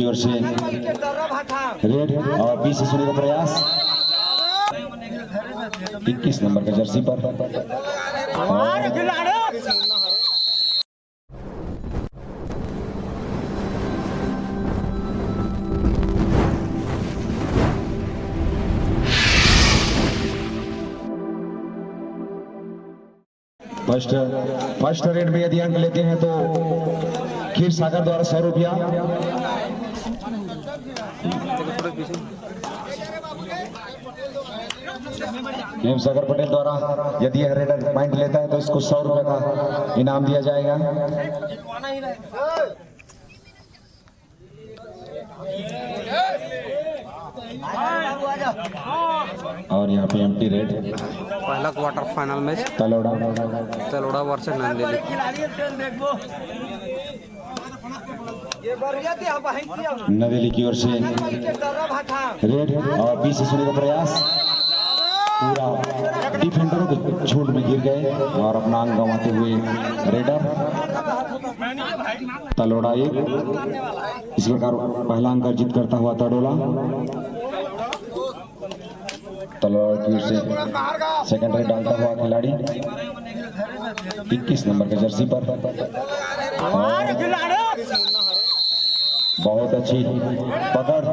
ओर से रेड और बी से सुने का प्रयास 21 नंबर का जर्सी पर फर्स्ट रेड में यदि अंक लेते हैं तो खीर सागर द्वारा 100 रुपया, हेम सागर पटेल द्वारा यदि यह रेडर पॉइंट लेता है तो इसको 100 रुपए का इनाम दिया जाएगा। और यहाँ पे एम्प्टी रेड पहला quarter final match Taloda versus Nandeli. Nandeli की ओर से रेड और बी से सुने का प्रयास, पूरा डिफेंडरों के झूठ में गिर गए और अपना अंग गंवाते हुए रेडर तलोड़ा इस प्रकार पहला अंक अर्जित करता हुआ तड़ोला तलोड़ा की ओर से सेकंड रेड डालता हुआ खिलाड़ी 21 नंबर के जर्सी पर बहुत अच्छी पकड़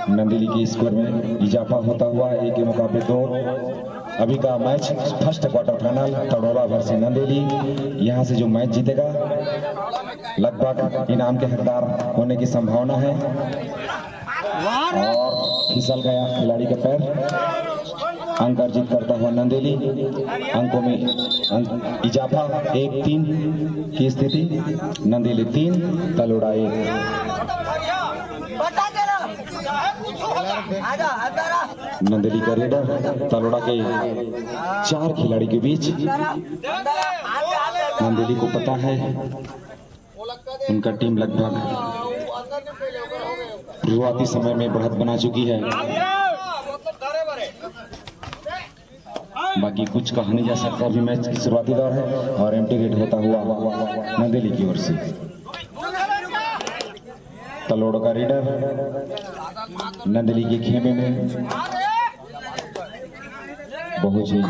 नंदेली की स्कोर में इजाफा होता हुआ 1 के मुकाबले 2। अभी का match first quarter final Tadola versus Nandeli. यहां से जो मैच जीतेगा लगभग इनाम के हकदार होने की संभावना है। और फिसल गया खिलाड़ी का पैर, अंक अर्जित करता हुआ नंदेली, अंकों में इजाफा 1-3 की स्थिति, नंदेली 3 तलोड़ा 1। नंदेली का रेडर तलोड़ा के 4 खिलाड़ी के बीच, नंदेली को पता है उनका टीम लगभग शुरुआती समय में बढ़त बना चुकी है, बाकी कुछ कहा नहीं जा सकता। अभी मैच की शुरुआती दौर है और एम्प्टी रेड होता हुआ नंदेली की ओर से तलोड़ का रेडर नंदेली के खेमे में बहुत ही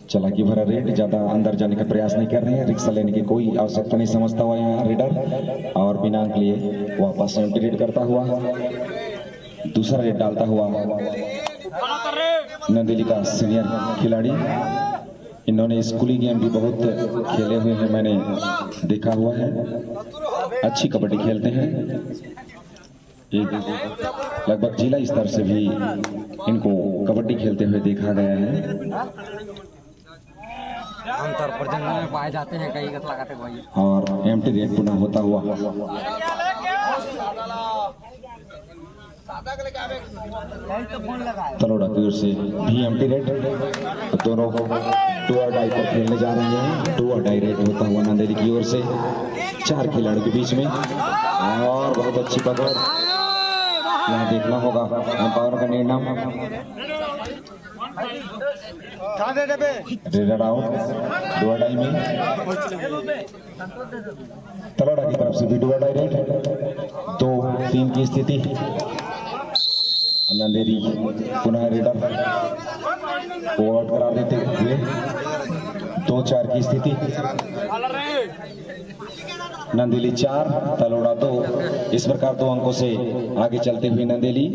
चालाकी भरा रेड, ज्यादा अंदर जाने का प्रयास नहीं कर रहे हैं, रिक्शा लेने की कोई आवश्यकता नहीं समझता हुआ यहाँ रेडर, और बिना अंक लिए वापस एम्प्टी रेड करता हुआ दूसरा रेड डालता हुआ नंदेली का सीनियर खिलाड़ी। इन्होंने स्कूली गेम भी बहुत खेले हुए हैं, मैंने देखा हुआ है, अच्छी कबड्डी खेलते हैं। लगभग जिला स्तर से भी इनको कबड्डी खेलते हुए देखा गया है। आमतौर पर जंगल में पाए जाते हैं, कई लगाते भाई। और एम्प्टी रेड पुनः होता हुआ तलोड़ा की ओर से भी एम्प्टी रेड, दोनों टू और डाई पर खेलने जा रहे हैं। टू और डाई रेड होता हुआ नंदेली की ओर से 4 खिलाड़ियों के बीच में, और बहुत अच्छी पकड़ यहाँ देखना होगा अंपायर का निर्णय। रेडर आउट 2 और डाई में, तलोड़ा की तरफ से भी 2 और डाई रेड, 2-3 की स्थिति। नंदेली पुनः रेडर को आउट करा देते हुए 2-4 की स्थिति। नंदेली 4 तलोड़ा 2, इस प्रकार 2 अंकों से आगे चलते हुए Nandeli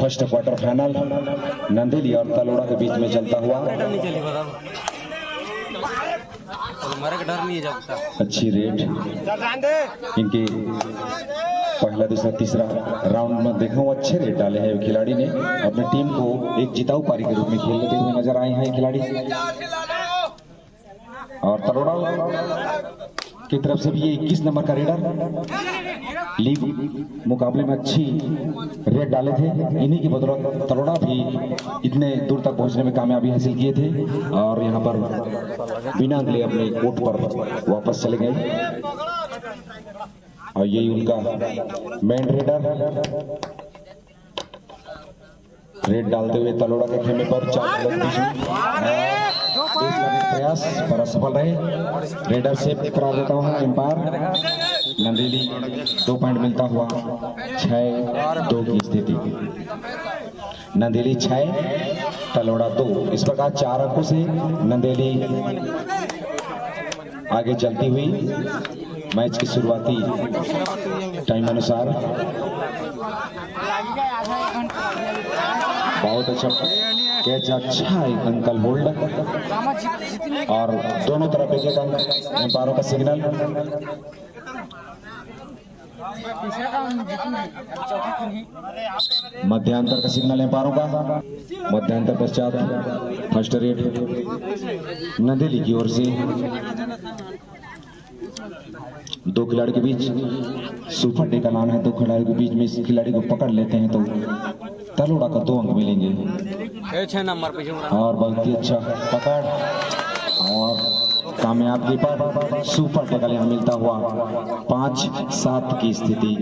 first quarter final Nandeli और तलोड़ा के बीच में चलता हुआ। अच्छी रेड इनके पहला दूसरा तीसरा राउंड में देखा हूँ, अच्छे रेड डाले हैं खिलाड़ी ने, अपनी टीम को एक जिताऊ पारी के रूप में खेलते हुए नजर आए हैं खिलाड़ी। और तलोड़ा की तरफ से भी ये 21 नंबर का रेडर लीग मुकाबले में अच्छी रेड डाले थे, इन्हीं की बदौलत तलोड़ा भी इतने दूर तक पहुंचने में कामयाबी हासिल किए थे, और यहाँ पर बिना अगले अपने कोर्ट पर वापस चले गए। और यही उनका मेन रेडर रेड डालते हुए तलोड़ा के खेमे पर 4 लोग बीच में प्रयास पर असफल रहे। रेडर से करा देता हूँ एम्पायर। नंदेली 2 पॉइंट मिलता हुआ 6-2 की स्थिति। नंदेली 6 तलोड़ा 2। इस प्रकार 4 अंकों से नंदेली आगे चलती हुई मैच की शुरुआती टाइम अनुसार। बहुत अच्छा कैच, अच्छा अंकल होल्ड और दोनों तरफ एक अंक। एम्पायरों का सिग्नल। मध्यांतर का सिग्नल एम्पायरों का। मध्यांतर पश्चात फर्स्ट रेड नंदेली की ओर से। 2 खिलाड़ी के बीच सुपर टेक लाना है। 2 खिलाड़ी के बीच में इस खिलाड़ी को पकड़ लेते हैं तो तलोड़ा का 2 अंक मिलेंगे। 6 नंबर पे और बहुत ही अच्छा पकड़ और कामयाब कीपर। सुपर टेकल यहाँ मिलता हुआ 5-7 की स्थिति।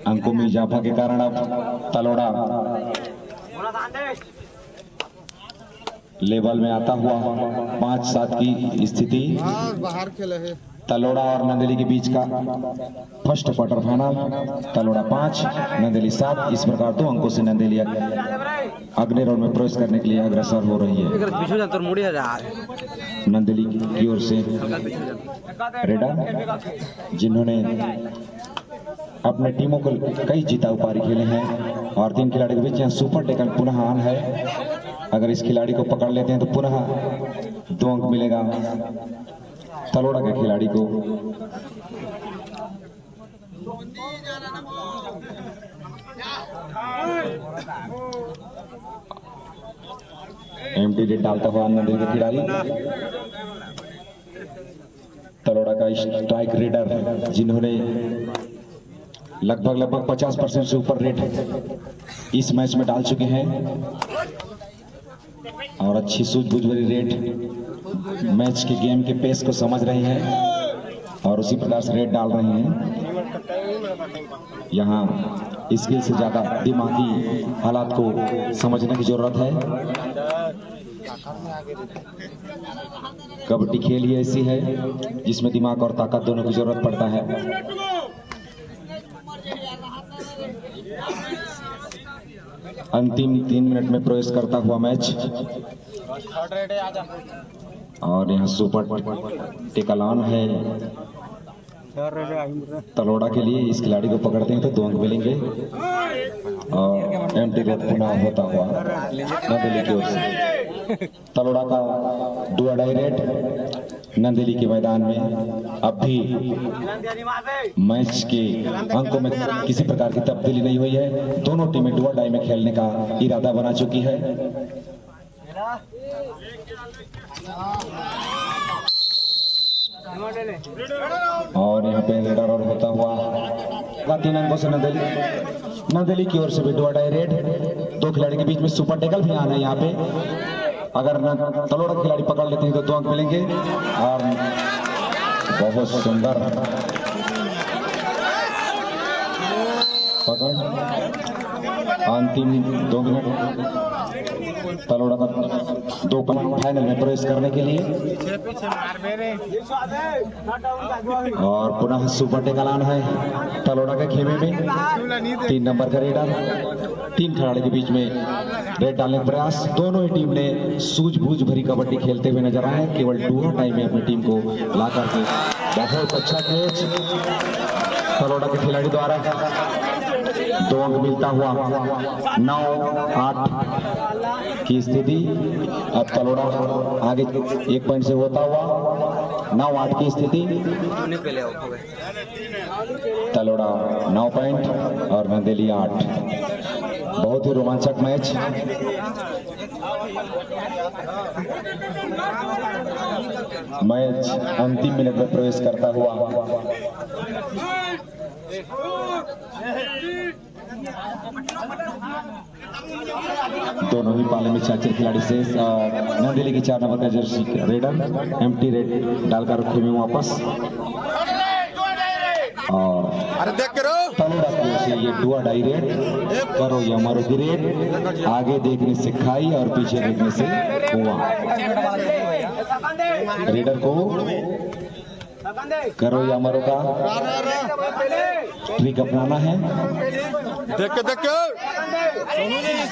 अंकों में इजाफा के कारण अब तलोड़ा लेवल में आता हुआ 5-7 की स्थिति। बाहर खेले है तलोड़ा और नंदेली के बीच का फर्स्ट क्वार्टर फाइनल। तलोड़ा 5 नंदेली 7। इस प्रकार 2 अंकों से नंदेली अगले राउंड में प्रवेश करने के लिए अग्रसर हो रही है। नंदेली की ओर से रेडर जिन्होंने अपने टीमों को कई जीता उपारी खेले हैं और 3 खिलाड़ी के बीच यहाँ सुपर टेकल पुनः ऑन है। अगर इस खिलाड़ी को पकड़ लेते हैं तो पुनः 2 अंक मिलेगा तलोड़ा के खिलाड़ी को। एम्प्टी रेड डालता हुआ नंदेली के खिलाड़ी। तलोड़ा का स्ट्राइक रेडर जिन्होंने लगभग 50% से ऊपर रेट इस मैच में डाल चुके हैं और अच्छी सूझबूझ वाली रेट मैच के गेम के पेस को समझ रहे हैं और उसी प्रकार से रेट डाल रहे हैं। यहाँ स्किल से ज्यादा दिमागी हालात को समझने की जरूरत है। कबड्डी खेल ही ऐसी है जिसमें दिमाग और ताकत दोनों की जरूरत पड़ता है। अंतिम 3 मिनट में प्रवेश करता हुआ मैच और यहाँ सुपर टेकल ऑन है तलोड़ा के लिए। इस खिलाड़ी को पकड़ते हैं तो 2 अंक मिलेंगे और एम्प्टी रेड पुनः होता हुआ नंदेली की ओर से। तलोड़ा का 2 अढ़ाई रेड नंदेली के मैदान में। अब भी मैच के अंकों में किसी प्रकार की तब्दीली नहीं हुई है। दोनों टीमें 2 अढ़ाई में खेलने का इरादा बना चुकी है। और यहाँ पे रेडर और होता हुआ 3 अंकों से नंदेली की ओर से भी 2 अढ़ाई रेड। 2 खिलाड़ी के बीच में सुपर टेकल भी आना है यहाँ पे। अगर तलोड़ा खिलाड़ी पकड़ लेते हैं तो 2 अंक मिलेंगे और बहुत सुंदर पकड़। अंतिम 2 मिनट तलोड़ा का 2 पॉइंट फाइनल में प्रवेश करने के लिए और पुनः सुपर टेकल ऑन है तलोड़ा के खेमे में। 3 नंबर का रेडर 3 खिलाड़ी के बीच में रेड डालने का प्रयास। दोनों ही टीम ने सूझबूझ भरी कबड्डी खेलते हुए नजर आए। केवल 2 टाइम में अपनी टीम को ला करके बहुत अच्छा कैच तलोड़ा के खिलाड़ी द्वारा। 2 अंक मिलता हुआ 9-8 की स्थिति। अब तलोड़ा आगे 1 पॉइंट से होता हुआ 9-8 की स्थिति। तलोड़ा 9 पॉइंट और नंदेली 8। बहुत ही रोमांचक मैच। मैच अंतिम मिनट में प्रवेश करता हुआ दोनों ही पाले में 4 खिलाड़ी से नंदेली की 4 नंबर का जर्सी रेडर एम्प्टी रेड डालकर रखे में वापस। और अरे देख करो तलोड़ा की ओर से ये डुआ डायरेक्ट करो या मारो गिरेट, आगे देखने से खाई और पीछे देखने से कुआं। रेडर को करो या मरो का ट्रिक अपनाना है। देख के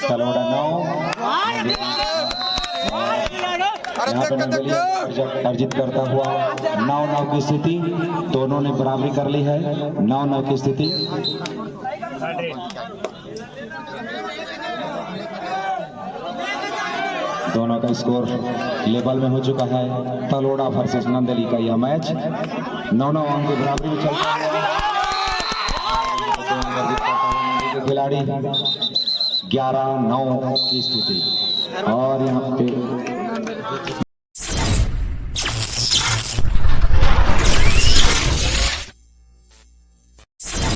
तलोड़ा 9 अरे यहाँ पे नंदेली अर्जित करता हुआ 9-9 की स्थिति, दोनों ने बराबरी कर ली है 9-9 की स्थिति। दोनों का स्कोर लेवल में हो चुका है। तलोड़ा वर्सेस नंदेली का यह मैच 9-9 अंक की बराबरी में चलता है। खिलाड़ी 11-9 की स्थिति और यहाँ पे